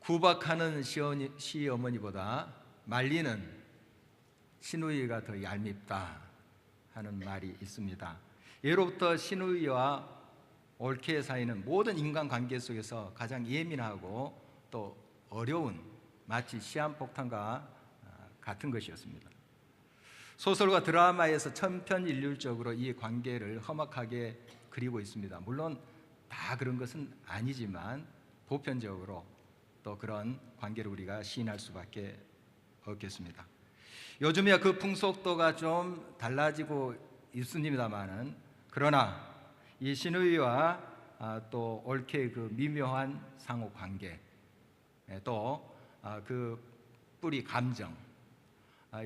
구박하는 시어머니보다 말리는 시누이가 더 얄밉다 하는 말이 있습니다. 예로부터 시누이와 올케 사이는 모든 인간관계 속에서 가장 예민하고 또 어려운, 마치 시한폭탄과 같은 것이었습니다. 소설과 드라마에서 천편일률적으로 이 관계를 험악하게 그리고 있습니다. 물론 다 그런 것은 아니지만 보편적으로 또 그런 관계를 우리가 시인할 수밖에 없겠습니다. 요즘에 그 풍속도가 좀 달라지고 있습니다만은, 그러나 이 시누이와 또 올케의 그 미묘한 상호 관계, 또 그 뿌리 감정,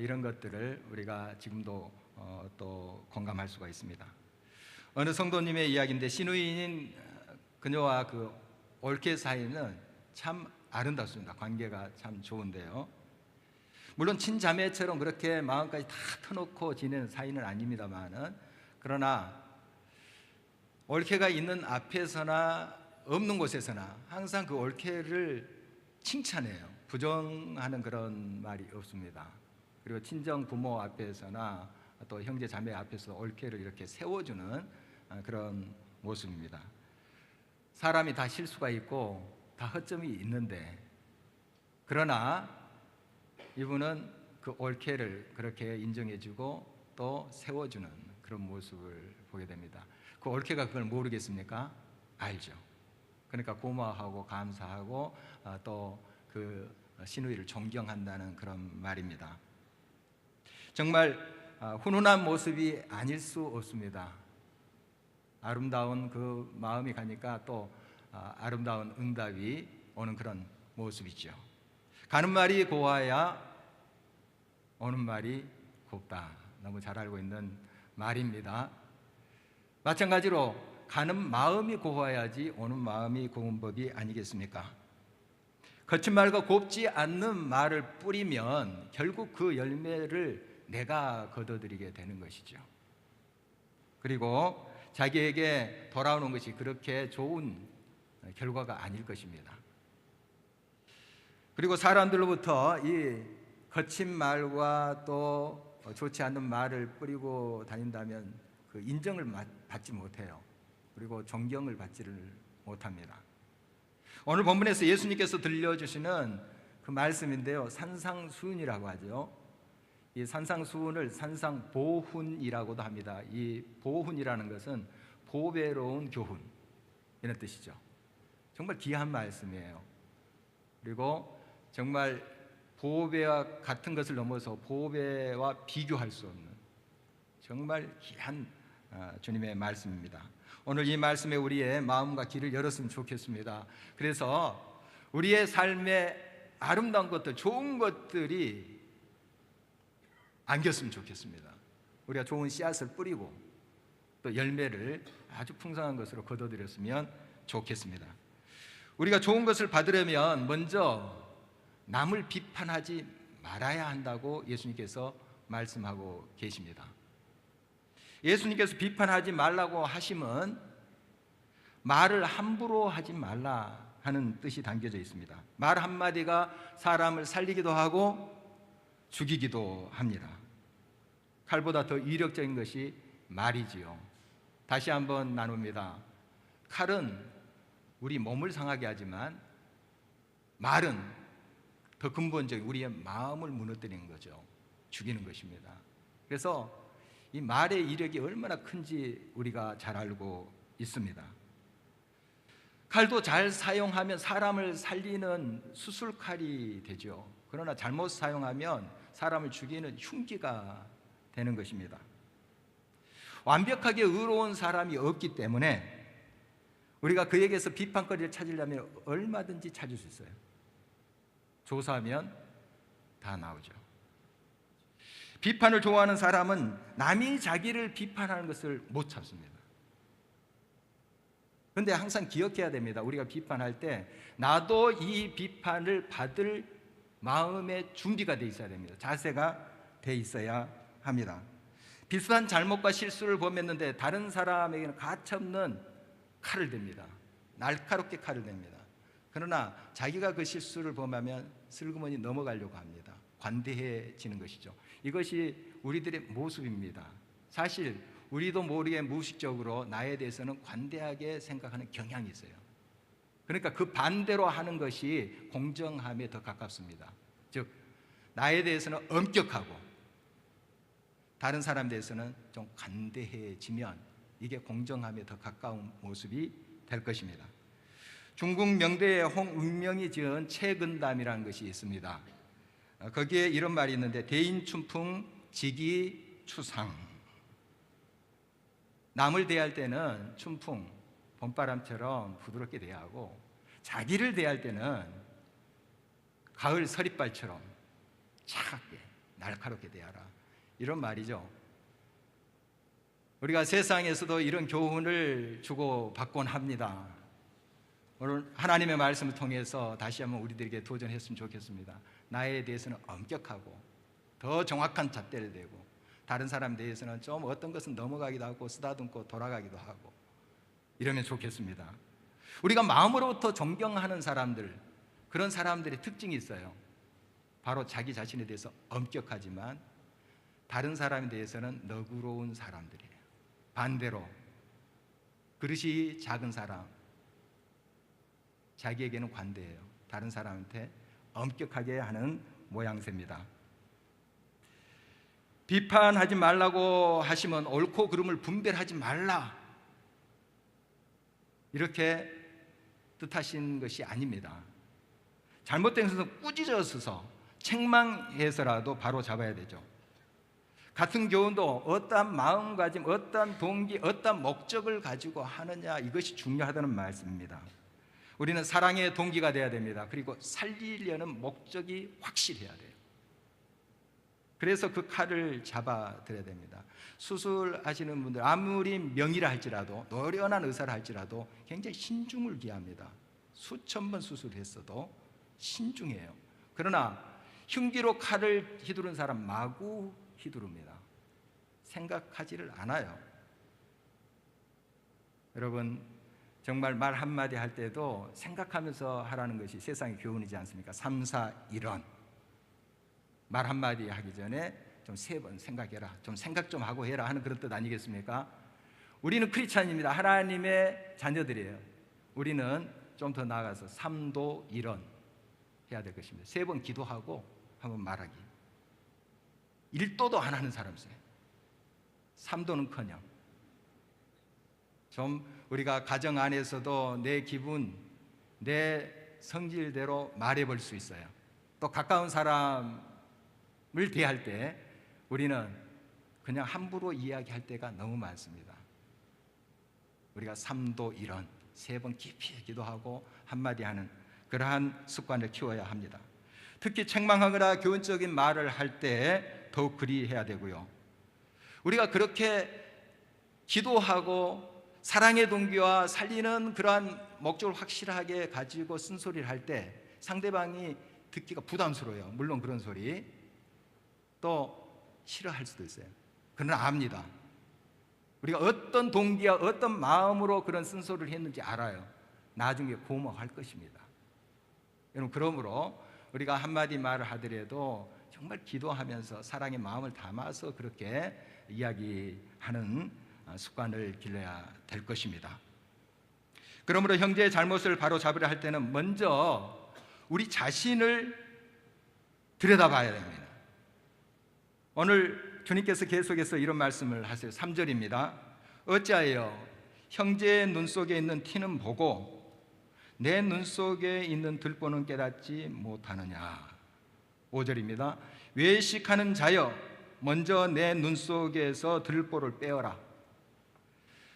이런 것들을 우리가 지금도 또 공감할 수가 있습니다. 어느 성도님의 이야기인데, 시누이인 그녀와 그 올케 사이는 참 아름답습니다. 관계가 참 좋은데요, 물론 친자매처럼 그렇게 마음까지 다 터놓고 지내는 사이는 아닙니다만은, 그러나 올케가 있는 앞에서나 없는 곳에서나 항상 그 올케를 칭찬해요. 부정하는 그런 말이 없습니다. 그리고 친정 부모 앞에서나 또 형제 자매 앞에서 올케를 이렇게 세워주는 그런 모습입니다. 사람이 다 실수가 있고 다 허점이 있는데, 그러나 이분은 그 올케를 그렇게 인정해주고 또 세워주는 그런 모습을 보게 됩니다. 그 올케가 그걸 모르겠습니까? 알죠. 그러니까 고마워하고 감사하고 또 그 시누이를 존경한다는 그런 말입니다. 정말 훈훈한 모습이 아닐 수 없습니다. 아름다운 그 마음이 가니까 또 아름다운 응답이 오는 그런 모습이죠. 가는 말이 고와야 오는 말이 곱다. 너무 잘 알고 있는 말입니다. 마찬가지로 가는 마음이 고와야지 오는 마음이 고운 법이 아니겠습니까? 거친 말과 곱지 않는 말을 뿌리면 결국 그 열매를 내가 거둬들이게 되는 것이죠. 그리고 자기에게 돌아오는 것이 그렇게 좋은 결과가 아닐 것입니다. 그리고 사람들로부터 이 거친 말과 또 좋지 않는 말을 뿌리고 다닌다면 그 인정을 받지 못해요. 그리고 존경을 받지를 못합니다. 오늘 본문에서 예수님께서 들려주시는 그 말씀인데요, 산상수훈이라고 하죠. 이 산상수훈을 산상보훈이라고도 합니다. 이 보훈이라는 것은 보배로운 교훈, 이런 뜻이죠. 정말 귀한 말씀이에요. 그리고 정말 보배와 같은 것을 넘어서 보배와 비교할 수 없는 정말 귀한 주님의 말씀입니다. 오늘 이 말씀에 우리의 마음과 귀를 열었으면 좋겠습니다. 그래서 우리의 삶에 아름다운 것들, 좋은 것들이 안겼으면 좋겠습니다. 우리가 좋은 씨앗을 뿌리고 또 열매를 아주 풍성한 것으로 거둬들였으면 좋겠습니다. 우리가 좋은 것을 받으려면 먼저 남을 비판하지 말아야 한다고 예수님께서 말씀하고 계십니다. 예수님께서 비판하지 말라고 하심은 말을 함부로 하지 말라 하는 뜻이 담겨져 있습니다. 말 한마디가 사람을 살리기도 하고 죽이기도 합니다. 칼보다 더 위력적인 것이 말이지요. 다시 한번 나눕니다. 칼은 우리 몸을 상하게 하지만 말은 더 근본적인 우리의 마음을 무너뜨리는 거죠. 죽이는 것입니다. 그래서 이 말의 이력이 얼마나 큰지 우리가 잘 알고 있습니다. 칼도 잘 사용하면 사람을 살리는 수술칼이 되죠. 그러나 잘못 사용하면 사람을 죽이는 흉기가 되는 것입니다. 완벽하게 의로운 사람이 없기 때문에 우리가 그에게서 비판거리를 찾으려면 얼마든지 찾을 수 있어요. 조사하면 다 나오죠. 비판을 좋아하는 사람은 남이 자기를 비판하는 것을 못 참습니다. 그런데 항상 기억해야 됩니다. 우리가 비판할 때 나도 이 비판을 받을 마음의 준비가 돼 있어야 됩니다. 자세가 돼 있어야 합니다. 비슷한 잘못과 실수를 범했는데 다른 사람에게는 가차없는 칼을 댑니다. 날카롭게 칼을 댑니다. 그러나 자기가 그 실수를 범하면 슬그머니 넘어가려고 합니다. 관대해지는 것이죠. 이것이 우리들의 모습입니다. 사실 우리도 모르게 무의식적으로 나에 대해서는 관대하게 생각하는 경향이 있어요. 그러니까 그 반대로 하는 것이 공정함에 더 가깝습니다. 즉 나에 대해서는 엄격하고 다른 사람에 대해서는 좀 관대해지면 이게 공정함에 더 가까운 모습이 될 것입니다. 중국 명대의 홍은명이 지은 채근담이라는 것이 있습니다. 거기에 이런 말이 있는데 대인춘풍 지기추상. 남을 대할 때는 춘풍, 봄바람처럼 부드럽게 대하고 자기를 대할 때는 가을 서리발처럼 차갑게 날카롭게 대하라, 이런 말이죠. 우리가 세상에서도 이런 교훈을 주고 받곤 합니다. 오늘 하나님의 말씀을 통해서 다시 한번 우리들에게 도전했으면 좋겠습니다. 나에 대해서는 엄격하고 더 정확한 잣대를 대고 다른 사람에 대해서는 좀 어떤 것은 넘어가기도 하고 쓰다듬고 돌아가기도 하고 이러면 좋겠습니다. 우리가 마음으로부터 존경하는 사람들, 그런 사람들의 특징이 있어요. 바로 자기 자신에 대해서 엄격하지만 다른 사람에 대해서는 너그러운 사람들이에요. 반대로 그릇이 작은 사람, 자기에게는 관대해요. 다른 사람한테 엄격하게 하는 모양새입니다. 비판하지 말라고 하시면 옳고 그름을 분별하지 말라, 이렇게 뜻하신 것이 아닙니다. 잘못된 것은 꾸짖어서 책망해서라도 바로 잡아야 되죠. 같은 교훈도 어떠한 마음가짐, 어떠한 동기, 어떠한 목적을 가지고 하느냐, 이것이 중요하다는 말씀입니다. 우리는 사랑의 동기가 되어야 됩니다. 그리고 살리려는 목적이 확실해야 돼요. 그래서 그 칼을 잡아드려야 됩니다. 수술하시는 분들 아무리 명의라 할지라도, 노련한 의사라 할지라도 굉장히 신중을 기합니다. 수천 번 수술했어도 신중해요. 그러나 흉기로 칼을 휘두른 사람 마구 휘두릅니다. 생각하지를 않아요. 여러분, 정말 말 한마디 할 때도 생각하면서 하라는 것이 세상의 교훈이지 않습니까? 3, 4, 1원. 말 한마디 하기 전에 좀 3번 생각해라, 좀 생각 좀 하고 해라 하는 그런 뜻 아니겠습니까? 우리는 크리스찬입니다. 하나님의 자녀들이에요. 우리는 좀 더 나아가서 3도 1원 해야 될 것입니다. 3번 기도하고 한번 말하기. 1도도 안 하는 사람 있어요. 3도는커녕. 좀 우리가 가정 안에서도 내 기분, 내 성질대로 말해볼 수 있어요. 또 가까운 사람을 대할 때 우리는 그냥 함부로 이야기할 때가 너무 많습니다. 우리가 3도 1원, 3번 깊이 기도하고 한마디 하는 그러한 습관을 키워야 합니다. 특히 책망하거나 교훈적인 말을 할 때 더욱 그리해야 되고요. 우리가 그렇게 기도하고 사랑의 동기와 살리는 그러한 목적을 확실하게 가지고 쓴소리를 할 때 상대방이 듣기가 부담스러워요. 물론 그런 소리 또 싫어할 수도 있어요. 그러나 압니다. 우리가 어떤 동기와 어떤 마음으로 그런 쓴소리를 했는지 알아요. 나중에 고마워할 것입니다. 여러분, 그러므로 우리가 한마디 말을 하더라도 정말 기도하면서 사랑의 마음을 담아서 그렇게 이야기하는 습관을 길러야 될 것입니다. 그러므로 형제의 잘못을 바로 잡으려 할 때는 먼저 우리 자신을 들여다봐야 됩니다. 오늘 주님께서 계속해서 이런 말씀을 하세요. 3절입니다. 어찌하여 형제의 눈 속에 있는 티는 보고 내 눈 속에 있는 들보는 깨닫지 못하느냐. 5절입니다. 외식하는 자여 먼저 내 눈 속에서 들보를 빼어라.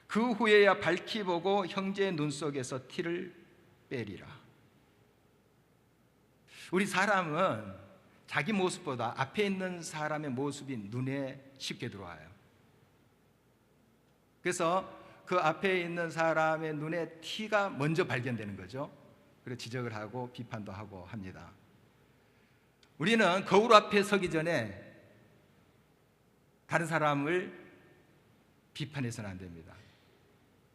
그 후에야 밝히 보고 형제의 눈 속에서 티를 빼리라. 우리 사람은 자기 모습보다 앞에 있는 사람의 모습이 눈에 쉽게 들어와요. 그래서 그 앞에 있는 사람의 눈에 티가 먼저 발견되는 거죠. 그래서 지적을 하고 비판도 하고 합니다. 우리는 거울 앞에 서기 전에 다른 사람을 비판해서는 안 됩니다.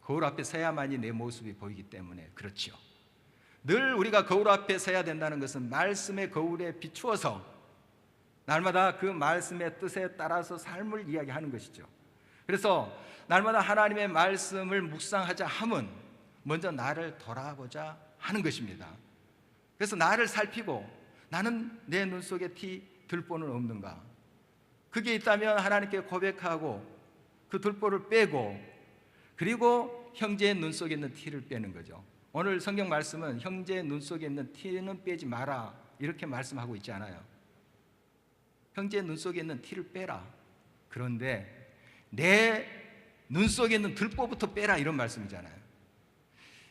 거울 앞에 서야만이 내 모습이 보이기 때문에 그렇지요. 늘 우리가 거울 앞에 서야 된다는 것은 말씀의 거울에 비추어서 날마다 그 말씀의 뜻에 따라서 삶을 이야기하는 것이죠. 그래서 날마다 하나님의 말씀을 묵상하자 함은 먼저 나를 돌아보자 하는 것입니다. 그래서 나를 살피고 나는 내 눈 속에 티 들보는 없는가? 그게 있다면 하나님께 고백하고 그 들보를 빼고 그리고 형제의 눈 속에 있는 티를 빼는 거죠. 오늘 성경 말씀은 형제의 눈 속에 있는 티는 빼지 마라 이렇게 말씀하고 있지 않아요. 형제의 눈 속에 있는 티를 빼라. 그런데 내 눈 속에 있는 들보부터 빼라 이런 말씀이잖아요.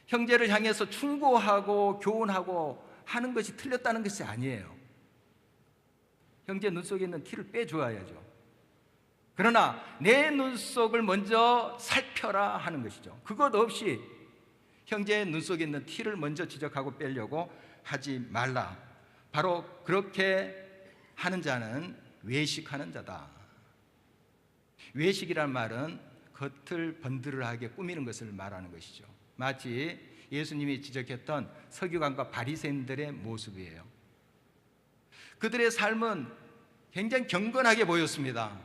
형제를 향해서 충고하고 교훈하고 하는 것이 틀렸다는 것이 아니에요. 형제 눈 속에 있는 티를 빼줘야죠. 그러나 내 눈 속을 먼저 살펴라 하는 것이죠. 그것 없이 형제의 눈 속에 있는 티를 먼저 지적하고 빼려고 하지 말라. 바로 그렇게 하는 자는 외식하는 자다. 외식이란 말은 겉을 번드르하게 꾸미는 것을 말하는 것이죠. 마치 예수님이 지적했던 서기관과 바리새인들의 모습이에요. 그들의 삶은 굉장히 경건하게 보였습니다.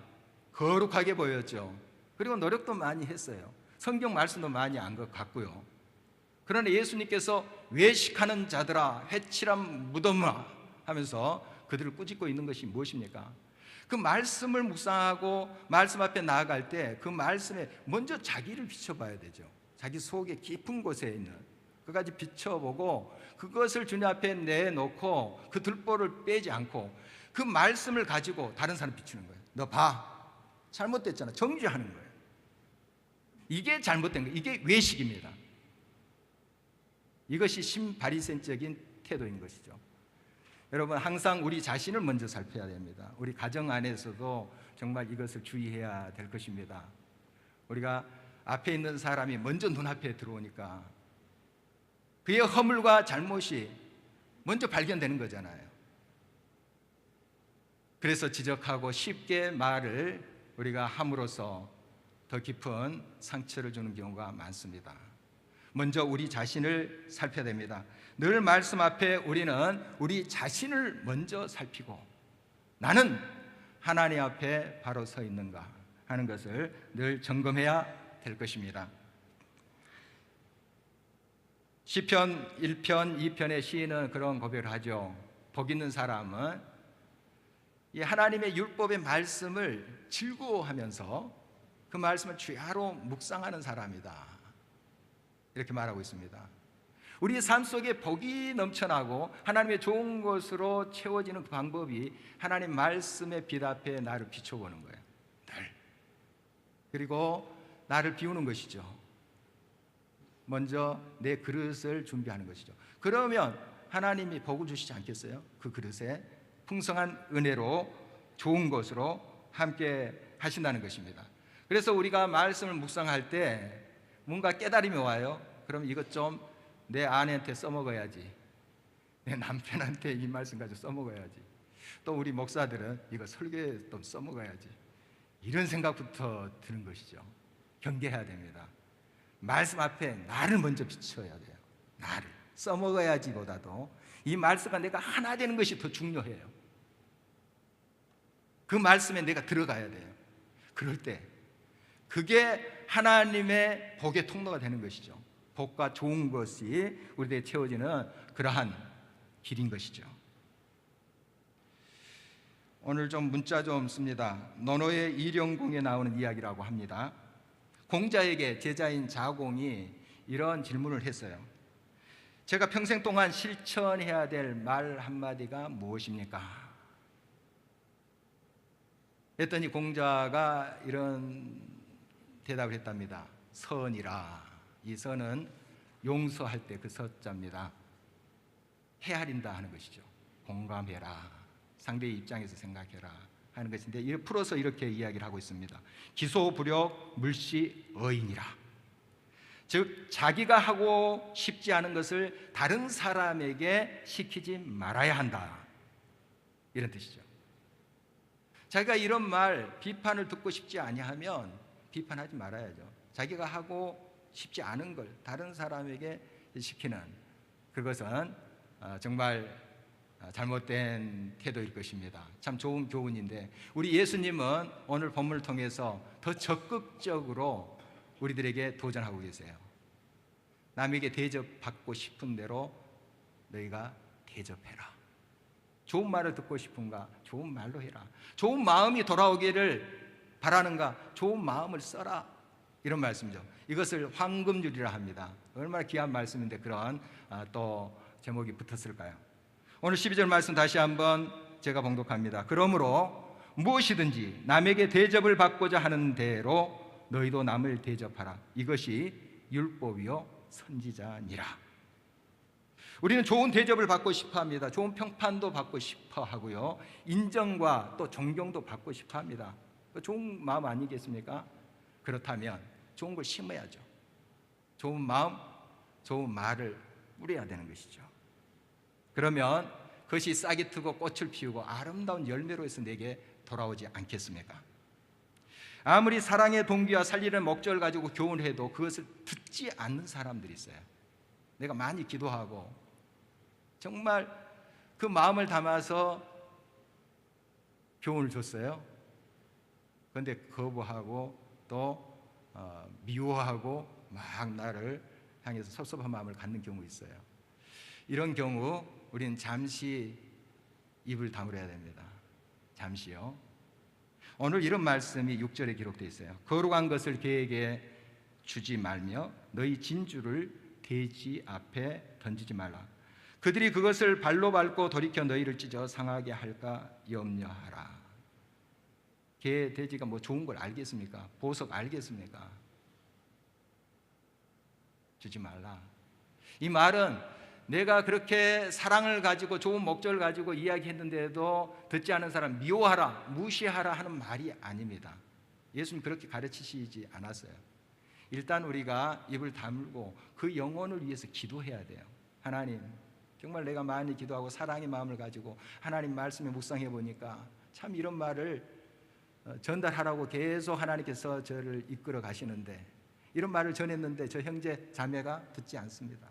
거룩하게 보였죠. 그리고 노력도 많이 했어요. 성경 말씀도 많이 안 것 같고요. 그러나 예수님께서 외식하는 자들아 회칠한 무덤아 하면서 그들을 꾸짖고 있는 것이 무엇입니까? 그 말씀을 묵상하고 말씀 앞에 나아갈 때 그 말씀에 먼저 자기를 비춰봐야 되죠. 자기 속의 깊은 곳에 있는 그까지 비춰보고 그것을 주님 앞에 내놓고 그 들보를 빼지 않고 그 말씀을 가지고 다른 사람 비추는 거예요. 너 봐, 잘못됐잖아. 정죄하는 거예요. 이게 잘못된 거예요. 이게 외식입니다. 이것이 신바리새인적인 태도인 것이죠. 여러분, 항상 우리 자신을 먼저 살펴야 됩니다. 우리 가정 안에서도 정말 이것을 주의해야 될 것입니다. 우리가 앞에 있는 사람이 먼저 눈앞에 들어오니까 그의 허물과 잘못이 먼저 발견되는 거잖아요. 그래서 지적하고 쉽게 말을 우리가 함으로써 더 깊은 상처를 주는 경우가 많습니다. 먼저 우리 자신을 살펴야 됩니다. 늘 말씀 앞에 우리는 우리 자신을 먼저 살피고 나는 하나님 앞에 바로 서 있는가 하는 것을 늘 점검해야 될 것입니다. 시편 1편, 2편의 시인은 그런 고백을 하죠. 복 있는 사람은 이 하나님의 율법의 말씀을 즐거워하면서 그 말씀을 주야로 묵상하는 사람이다. 이렇게 말하고 있습니다. 우리 삶 속에 복이 넘쳐나고 하나님의 좋은 것으로 채워지는 그 방법이 하나님 말씀의 빛 앞에 나를 비춰보는 거예요. 늘. 그리고 나를 비우는 것이죠. 먼저 내 그릇을 준비하는 것이죠. 그러면 하나님이 복을 주시지 않겠어요? 그 그릇에 풍성한 은혜로 좋은 것으로 함께 하신다는 것입니다. 그래서 우리가 말씀을 묵상할 때 뭔가 깨달음이 와요. 그럼 이것 좀 내 아내한테 써먹어야지. 내 남편한테 이 말씀 가지고 써먹어야지. 또 우리 목사들은 이거 설교에 또 써먹어야지. 이런 생각부터 드는 것이죠. 경계해야 됩니다. 말씀 앞에 나를 먼저 비춰야 돼요. 나를 써먹어야지 보다도 이 말씀과 내가 하나 되는 것이 더 중요해요. 그 말씀에 내가 들어가야 돼요. 그럴 때 그게 하나님의 복의 통로가 되는 것이죠. 복과 좋은 것이 우리에게 채워지는 그러한 길인 것이죠. 오늘 좀 문자 좀 씁니다. 노노의 일용공에 나오는 이야기라고 합니다. 공자에게 제자인 자공이 이런 질문을 했어요. 제가 평생 동안 실천해야 될 말 한마디가 무엇입니까? 했더니 공자가 이런 대답을 했답니다. 선이라. 이 선은 용서할 때 그 서자입니다. 헤아린다 하는 것이죠. 공감해라. 상대의 입장에서 생각해라 하는 것인데 풀어서 이렇게 이야기를 하고 있습니다. 기소불역 물시어인이라. 즉 자기가 하고 싶지 않은 것을 다른 사람에게 시키지 말아야 한다. 이런 뜻이죠. 자기가 이런 말, 비판을 듣고 싶지 아니하면 비판하지 말아야죠. 자기가 하고 싶지 않은 걸 다른 사람에게 시키는 그것은 정말 잘못된 태도일 것입니다. 참 좋은 교훈인데 우리 예수님은 오늘 본문을 통해서 더 적극적으로 우리들에게 도전하고 계세요. 남에게 대접받고 싶은 대로 너희가 대접해라. 좋은 말을 듣고 싶은가? 좋은 말로 해라. 좋은 마음이 돌아오기를 바라는가? 좋은 마음을 써라. 이런 말씀이죠. 이것을 황금률이라 합니다. 얼마나 귀한 말씀인데 그런 또 제목이 붙었을까요? 오늘 12절 말씀 다시 한번 제가 봉독합니다. 그러므로 무엇이든지 남에게 대접을 받고자 하는 대로 너희도 남을 대접하라. 이것이 율법이요 선지자니라. 우리는 좋은 대접을 받고 싶어 합니다. 좋은 평판도 받고 싶어 하고요, 인정과 또 존경도 받고 싶어 합니다. 좋은 마음 아니겠습니까? 그렇다면 좋은 걸 심어야죠. 좋은 마음, 좋은 말을 뿌려야 되는 것이죠. 그러면 그것이 싹이 트고 꽃을 피우고 아름다운 열매로 해서 내게 돌아오지 않겠습니까? 아무리 사랑의 동기와 살리는 목적을 가지고 교훈해도 그것을 듣지 않는 사람들이 있어요. 내가 많이 기도하고 정말 그 마음을 담아서 교훈을 줬어요. 그런데 거부하고 또 미워하고 막 나를 향해서 섭섭한 마음을 갖는 경우 있어요. 이런 경우 우리는 잠시 입을 다물어야 됩니다. 잠시요. 오늘 이런 말씀이 6절에 기록되어 있어요. 거룩한 것을 그에게 주지 말며 너희 진주를 돼지 앞에 던지지 말라. 그들이 그것을 발로 밟고 돌이켜 너희를 찢어 상하게 할까 염려하라. 개, 돼지가 뭐 좋은 걸 알겠습니까? 보석 알겠습니까? 주지 말라. 이 말은 내가 그렇게 사랑을 가지고 좋은 목적을 가지고 이야기했는데도 듣지 않은 사람 미워하라, 무시하라 하는 말이 아닙니다. 예수님 그렇게 가르치시지 않았어요. 일단 우리가 입을 다물고 그 영혼을 위해서 기도해야 돼요. 하나님, 정말 내가 많이 기도하고 사랑의 마음을 가지고 하나님 말씀에 묵상해 보니까 참 이런 말을 전달하라고 계속 하나님께서 저를 이끌어 가시는데, 이런 말을 전했는데 저 형제 자매가 듣지 않습니다.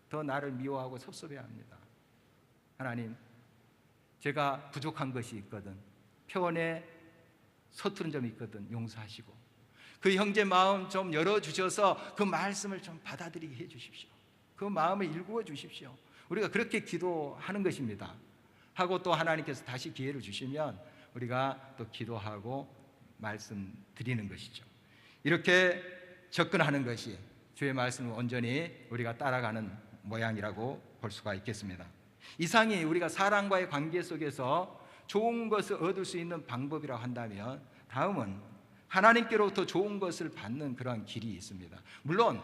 더 나를 미워하고 섭섭해합니다. 하나님, 제가 부족한 것이 있거든, 표현에 서투른 점이 있거든 용서하시고 그 형제 마음 좀 열어주셔서 그 말씀을 좀 받아들이게 해주십시오. 그 마음을 일구어 주십시오. 우리가 그렇게 기도하는 것입니다. 하고 또 하나님께서 다시 기회를 주시면 우리가 또 기도하고 말씀드리는 것이죠. 이렇게 접근하는 것이 주의 말씀을 온전히 우리가 따라가는 모양이라고 볼 수가 있겠습니다. 이상이 우리가 사람과의 관계 속에서 좋은 것을 얻을 수 있는 방법이라고 한다면, 다음은 하나님께로부터 좋은 것을 받는 그러한 길이 있습니다. 물론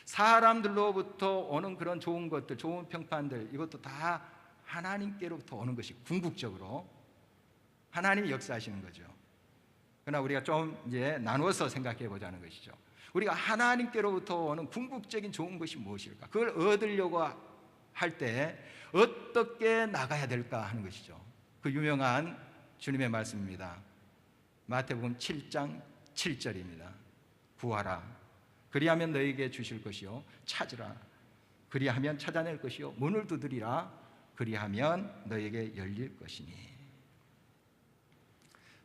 사람들로부터 오는 그런 좋은 것들, 좋은 평판들, 이것도 다 하나님께로부터 오는 것이 궁극적으로 하나님이 역사하시는 거죠. 그러나 우리가 좀 이제 나누어서 생각해 보자는 것이죠. 우리가 하나님께로부터 오는 궁극적인 좋은 것이 무엇일까? 그걸 얻으려고 할 때 어떻게 나가야 될까 하는 것이죠. 그 유명한 주님의 말씀입니다. 마태복음 7장 7절입니다. 구하라, 그리하면 너희에게 주실 것이요, 찾으라, 그리하면 찾아낼 것이요, 문을 두드리라, 그리하면 너희에게 열릴 것이니.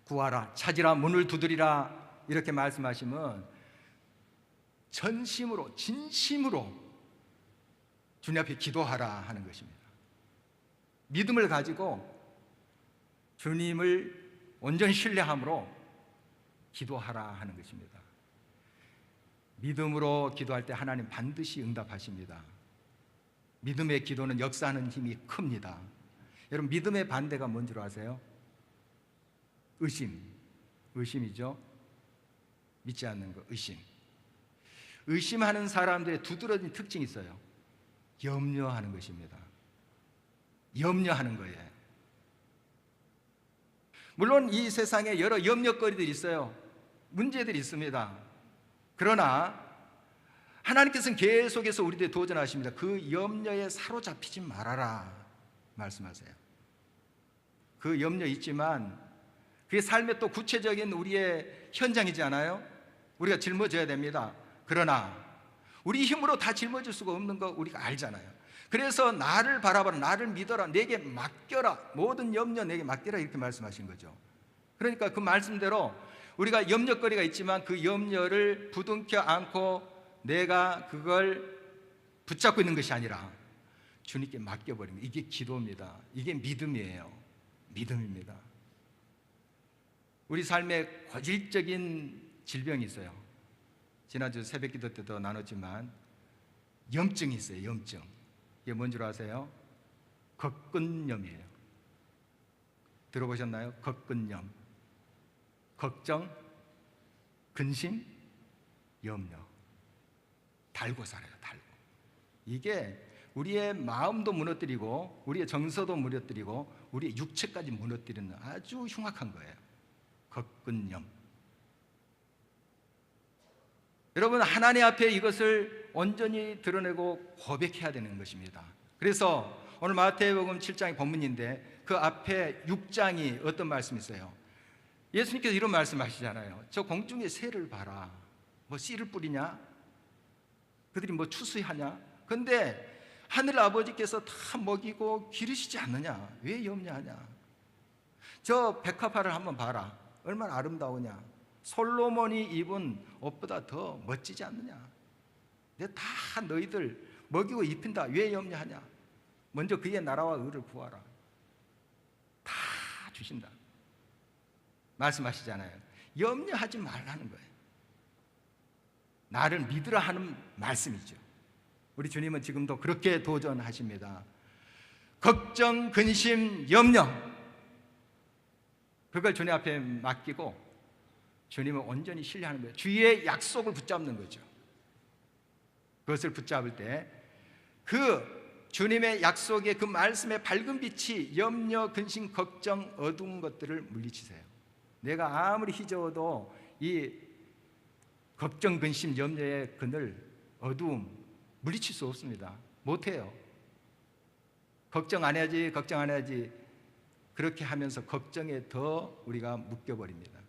구하라, 찾으라, 문을 두드리라 이렇게 말씀하시면 전심으로 진심으로 주님 앞에 기도하라 하는 것입니다. 믿음을 가지고 주님을 온전히 신뢰함으로 기도하라 하는 것입니다. 믿음으로 기도할 때 하나님 반드시 응답하십니다. 믿음의 기도는 역사하는 힘이 큽니다. 여러분, 믿음의 반대가 뭔 줄 아세요? 의심이죠. 믿지 않는 거, 의심. 의심하는 사람들의 두드러진 특징이 있어요. 염려하는 것입니다. 염려하는 거예요. 물론 이 세상에 여러 염려거리들이 있어요. 문제들이 있습니다. 그러나 하나님께서는 계속해서 우리들에게 도전하십니다. 그 염려에 사로잡히지 말아라 말씀하세요. 그 염려 있지만 그게 삶의 또 구체적인 우리의 현장이잖아요. 우리가 짊어져야 됩니다. 그러나 우리 힘으로 다 짊어질 수가 없는 거 우리가 알잖아요. 그래서 나를 바라봐라, 나를 믿어라, 내게 맡겨라, 모든 염려 내게 맡겨라, 이렇게 말씀하신 거죠. 그러니까 그 말씀대로 우리가 염려거리가 있지만 그 염려를 부둥켜 안고 내가 그걸 붙잡고 있는 것이 아니라 주님께 맡겨버리는, 이게 기도입니다. 이게 믿음이에요. 믿음입니다. 우리 삶에 고질적인 질병이 있어요. 지난주 새벽기도 때도 나눴지만 염증이 있어요. 염증. 이게 뭔 줄 아세요? 걱근염이에요. 들어보셨나요? 걱근염. 걱정, 근심, 염려. 달고 살아요. 달고. 이게 우리의 마음도 무너뜨리고 우리의 정서도 무너뜨리고 우리의 육체까지 무너뜨리는 아주 흉악한 거예요. 걱근염. 여러분, 하나님 앞에 이것을 온전히 드러내고 고백해야 되는 것입니다. 그래서 오늘 마태복음 7장이 본문인데 그 앞에 6장이 어떤 말씀이 있어요? 예수님께서 이런 말씀하시잖아요. 저 공중의 새를 봐라. 뭐 씨를 뿌리냐? 그들이 뭐 추수하냐? 근데 하늘 아버지께서 다 먹이고 기르시지 않느냐? 왜 염려하냐? 저 백합화를 한번 봐라. 얼마나 아름다우냐? 솔로몬이 입은 옷보다 더 멋지지 않느냐? 내가 다 너희들 먹이고 입힌다. 왜 염려하냐? 먼저 그의 나라와 의를 구하라. 다 주신다 말씀하시잖아요. 염려하지 말라는 거예요. 나를 믿으라 하는 말씀이죠. 우리 주님은 지금도 그렇게 도전하십니다. 걱정, 근심, 염려, 그걸 주님 앞에 맡기고 주님을 온전히 신뢰하는 거예요. 주의 약속을 붙잡는 거죠. 그것을 붙잡을 때 그 주님의 약속의 그 말씀의 밝은 빛이 염려, 근심, 걱정, 어두운 것들을 물리치세요. 내가 아무리 희저어도 이 걱정, 근심, 염려의 그늘, 어두움 물리칠 수 없습니다. 못해요. 걱정 안 해야지, 걱정 안 해야지, 그렇게 하면서 걱정에 더 우리가 묶여버립니다.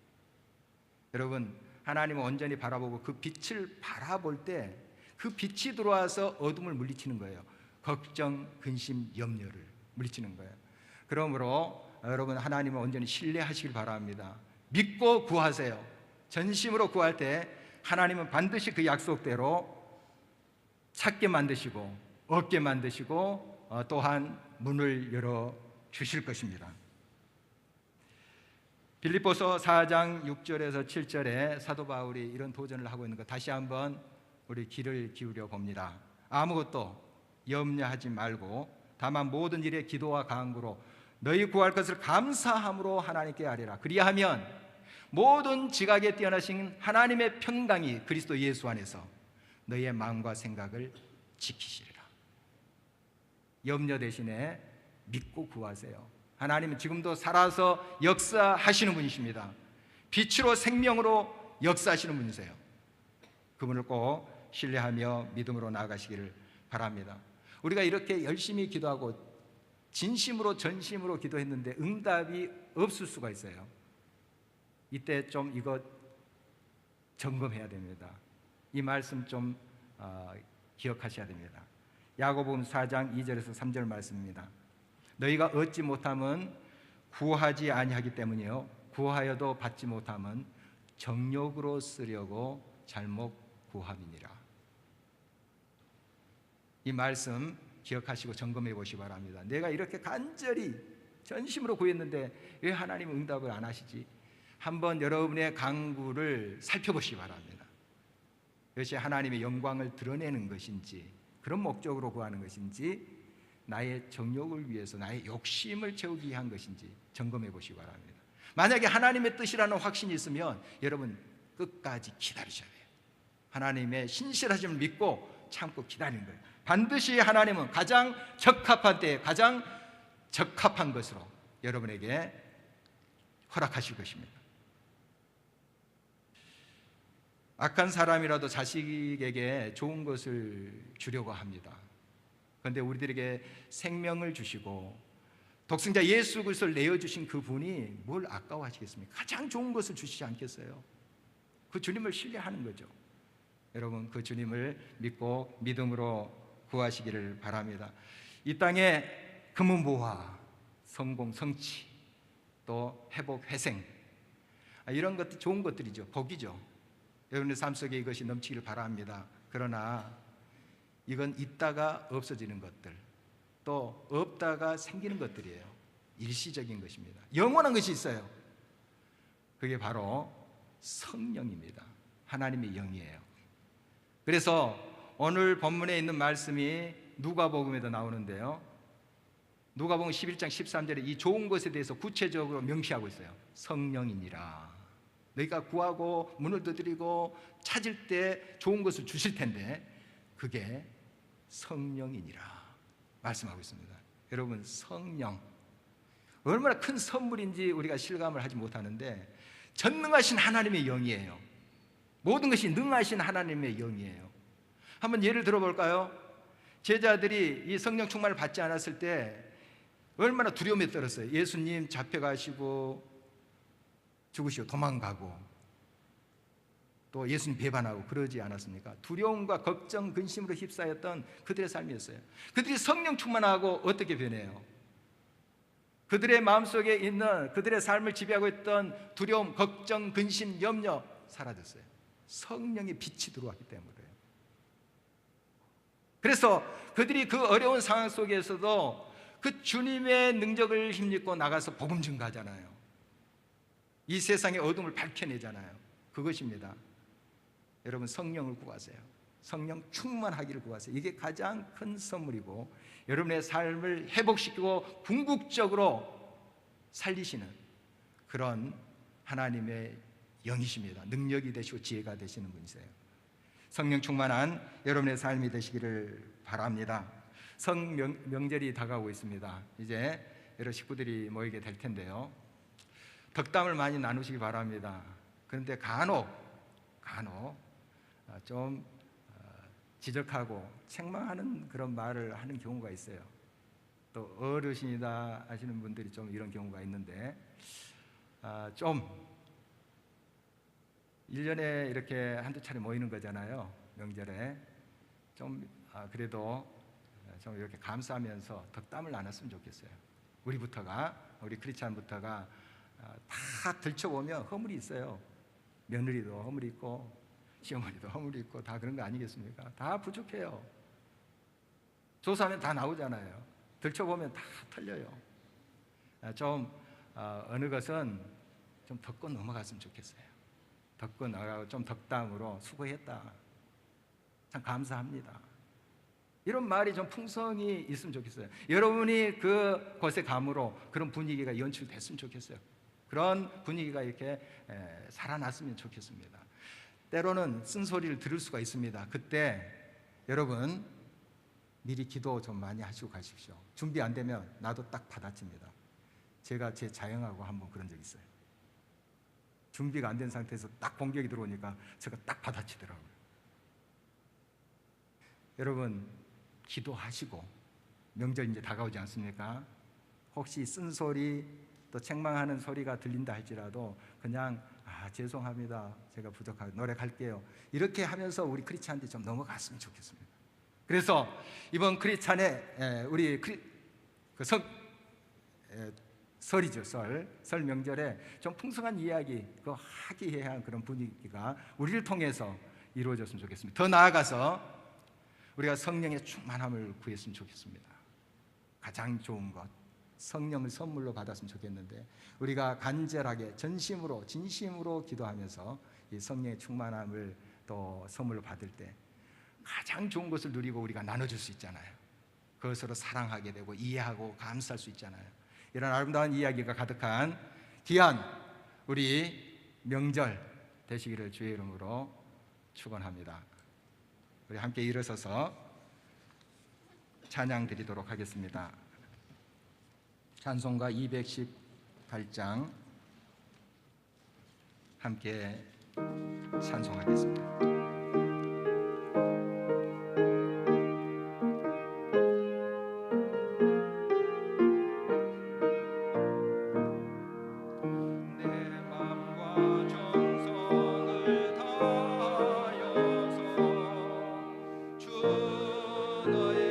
여러분, 하나님을 온전히 바라보고 그 빛을 바라볼 때 그 빛이 들어와서 어둠을 물리치는 거예요. 걱정, 근심, 염려를 물리치는 거예요. 그러므로 여러분, 하나님을 온전히 신뢰하시길 바랍니다. 믿고 구하세요. 전심으로 구할 때 하나님은 반드시 그 약속대로 찾게 만드시고 얻게 만드시고 또한 문을 열어 주실 것입니다. 빌립보서 4장 6절에서 7절에 사도 바울이 이런 도전을 하고 있는 것, 다시 한번 우리 귀를 기울여 봅니다. 아무것도 염려하지 말고 다만 모든 일에 기도와 간구로 너희 구할 것을 감사함으로 하나님께 아뢰라. 그리하면 모든 지각에 뛰어나신 하나님의 평강이 그리스도 예수 안에서 너희의 마음과 생각을 지키시리라. 염려 대신에 믿고 구하세요. 하나님은 지금도 살아서 역사하시는 분이십니다. 빛으로 생명으로 역사하시는 분이세요. 그분을 꼭 신뢰하며 믿음으로 나아가시기를 바랍니다. 우리가 이렇게 열심히 기도하고 진심으로 전심으로 기도했는데 응답이 없을 수가 있어요. 이때 좀 이거 점검해야 됩니다. 이 말씀 좀 기억하셔야 됩니다. 야고보음 4장 2절에서 3절 말씀입니다. 너희가 얻지 못함은 구하지 아니하기 때문이요 구하여도 받지 못함은 정욕으로 쓰려고 잘못 구함이니라. 이 말씀 기억하시고 점검해 보시기 바랍니다. 내가 이렇게 간절히 전심으로 구했는데 왜 하나님은 응답을 안 하시지? 한번 여러분의 간구를 살펴보시기 바랍니다. 이것이 하나님의 영광을 드러내는 것인지, 그런 목적으로 구하는 것인지, 나의 정욕을 위해서 나의 욕심을 채우기 위한 것인지 점검해 보시기 바랍니다. 만약에 하나님의 뜻이라는 확신이 있으면 여러분 끝까지 기다리셔야 돼요. 하나님의 신실하심을 믿고 참고 기다리는 거예요. 반드시 하나님은 가장 적합한 때에 가장 적합한 것으로 여러분에게 허락하실 것입니다. 악한 사람이라도 자식에게 좋은 것을 주려고 합니다. 그런데 우리들에게 생명을 주시고 독생자 예수 그리스도를 내어주신 그분이 뭘 아까워하시겠습니까? 가장 좋은 것을 주시지 않겠어요? 그 주님을 신뢰하는 거죠. 여러분, 그 주님을 믿고 믿음으로 구하시기를 바랍니다. 이 땅에 금은보화, 성공, 성취, 또 회복, 회생, 이런 것들 좋은 것들이죠. 복이죠. 여러분의 삶 속에 이것이 넘치기를 바랍니다. 그러나 이건 있다가 없어지는 것들, 또 없다가 생기는 것들이에요. 일시적인 것입니다. 영원한 것이 있어요. 그게 바로 성령입니다. 하나님의 영이에요. 그래서 오늘 본문에 있는 말씀이 누가복음에도 나오는데요, 누가복음 11장 13절에 이 좋은 것에 대해서 구체적으로 명시하고 있어요. 성령이니라. 너희가 구하고 문을 두드리고 찾을 때 좋은 것을 주실 텐데 그게 성령이니라 말씀하고 있습니다. 여러분, 성령 얼마나 큰 선물인지 우리가 실감을 하지 못하는데 전능하신 하나님의 영이에요. 모든 것이 능하신 하나님의 영이에요. 한번 예를 들어볼까요? 제자들이 이 성령 충만을 받지 않았을 때 얼마나 두려움에 떨었어요. 예수님 잡혀가시고 죽으시고 도망가고 또 예수님 배반하고 그러지 않았습니까? 두려움과 걱정, 근심으로 휩싸였던 그들의 삶이었어요. 그들이 성령 충만하고 어떻게 변해요? 그들의 마음속에 있는 그들의 삶을 지배하고 있던 두려움, 걱정, 근심, 염려 사라졌어요. 성령의 빛이 들어왔기 때문에. 그래서 그들이 그 어려운 상황 속에서도 그 주님의 능력을 힘입고 나가서 복음 증가하잖아요. 이 세상의 어둠을 밝혀내잖아요. 그것입니다. 여러분, 성령을 구하세요. 성령 충만하기를 구하세요. 이게 가장 큰 선물이고 여러분의 삶을 회복시키고 궁극적으로 살리시는 그런 하나님의 영이십니다. 능력이 되시고 지혜가 되시는 분이세요. 성령 충만한 여러분의 삶이 되시기를 바랍니다. 성명절이 다가오고 있습니다. 이제 여러 식구들이 모이게 될 텐데요, 덕담을 많이 나누시기 바랍니다. 그런데 간혹 좀 지적하고 책망하는 그런 말을 하는 경우가 있어요. 또 어르신이다 하시는 분들이 좀 이런 경우가 있는데 좀 1년에 이렇게 한두 차례 모이는 거잖아요. 명절에 좀 그래도 좀 이렇게 감사하면서 덕담을 나눴으면 좋겠어요. 우리 크리스찬부터가 다 들춰보면 허물이 있어요. 며느리도 허물이 있고 시어머니도 허물이 있고 다 그런 거 아니겠습니까? 다 부족해요. 조사하면 다 나오잖아요. 들춰보면 다 틀려요. 좀 어느 것은 좀 덮고 넘어갔으면 좋겠어요. 덮고 나가고 좀 덕담으로 수고했다, 참 감사합니다, 이런 말이 좀 풍성이 있으면 좋겠어요. 여러분이 그곳에 감으로 그런 분위기가 연출됐으면 좋겠어요. 그런 분위기가 이렇게 살아났으면 좋겠습니다. 때로는 쓴소리를 들을 수가 있습니다. 그때 여러분 미리 기도 좀 많이 하시고 가십시오. 준비 안 되면 나도 딱 받아칩니다. 제가 제 자영하고 한번 그런 적 있어요. 준비가 안 된 상태에서 딱 공격이 들어오니까 제가 딱 받아치더라고요. 여러분, 기도하시고 명절 이제 다가오지 않습니까? 혹시 쓴소리 또 책망하는 소리가 들린다 할지라도 그냥 죄송합니다, 제가 부족하고 노력할게요, 이렇게 하면서 우리 크리스찬한테 좀 넘어갔으면 좋겠습니다. 그래서 이번 크리스찬의 우리 설이죠. 설 명절에 좀 풍성한 이야기, 그 화기애애한 그런 분위기가 우리를 통해서 이루어졌으면 좋겠습니다. 더 나아가서 우리가 성령의 충만함을 구했으면 좋겠습니다. 가장 좋은 것, 성령을 선물로 받았으면 좋겠는데 우리가 간절하게 전심으로 진심으로 기도하면서 이 성령의 충만함을 또 선물로 받을 때 가장 좋은 것을 누리고 우리가 나눠줄 수 있잖아요. 그것으로 사랑하게 되고 이해하고 감사할 수 있잖아요. 이런 아름다운 이야기가 가득한 귀한 우리 명절 되시기를 주의 이름으로 축원합니다. 우리 함께 일어서서 찬양 드리도록 하겠습니다. 찬송가 218장 함께 찬송하겠습니다. 너의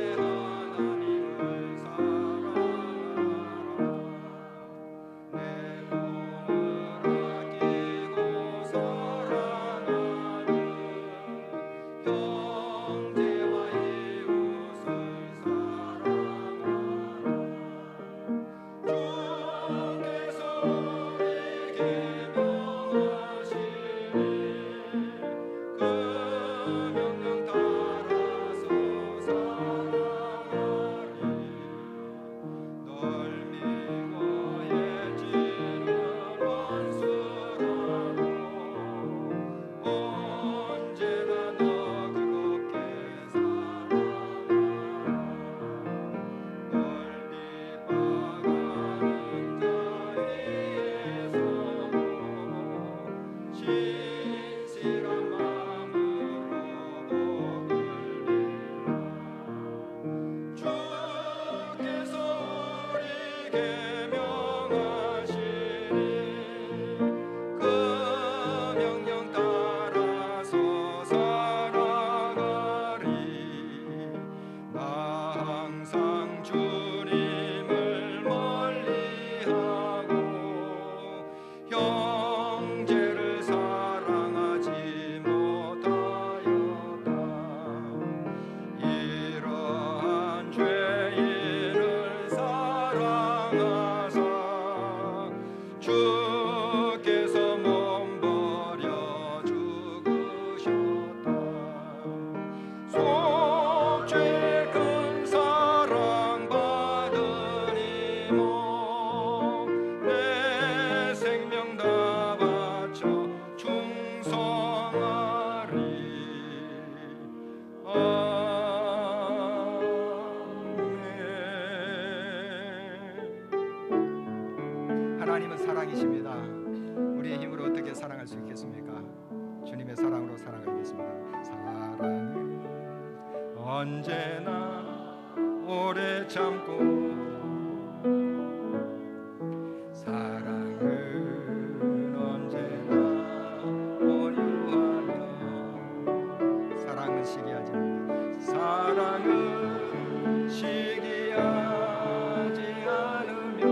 하나님은 사랑이십니다. 우리의 힘으로 어떻게 사랑할 수 있겠습니까? 주님의 사랑으로 살아가겠습니다. 사랑은 언제나 오래 참고, 사랑은 언제나 온유하며, 사랑은 시기하지 않으며, 사랑은 시기하지 않으며,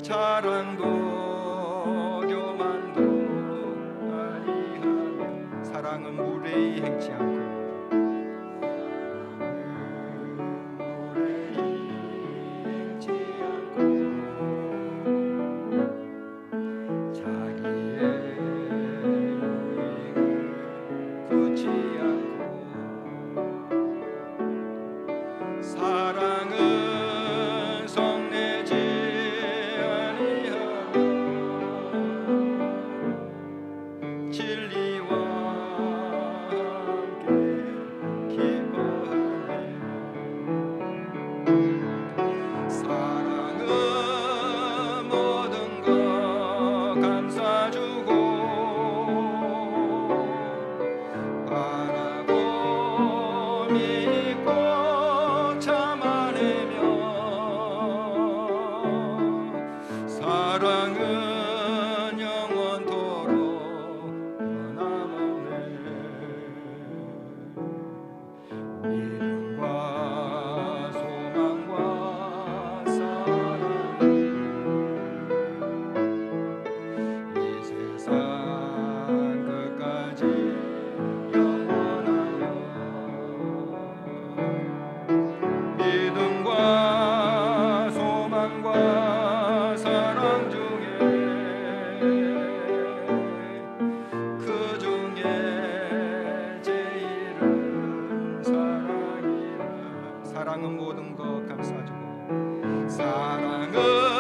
자랑도 교만도 아니하며, 사랑은 무례히 행치 않고, 사랑은 성내지 아니하며, 진리와 함께 기뻐하며, 사랑은 모든 것 감싸주고, 바라고 믿고 참아내며, 사랑은 영원토록 변함없네. 믿음과 소망과 사랑, 이 세상 끝까지 영원하며, 믿음과 소망과 사랑 중에 그 중에 제일은 사랑이라. 사랑은 모든 것 감싸주고, 사랑은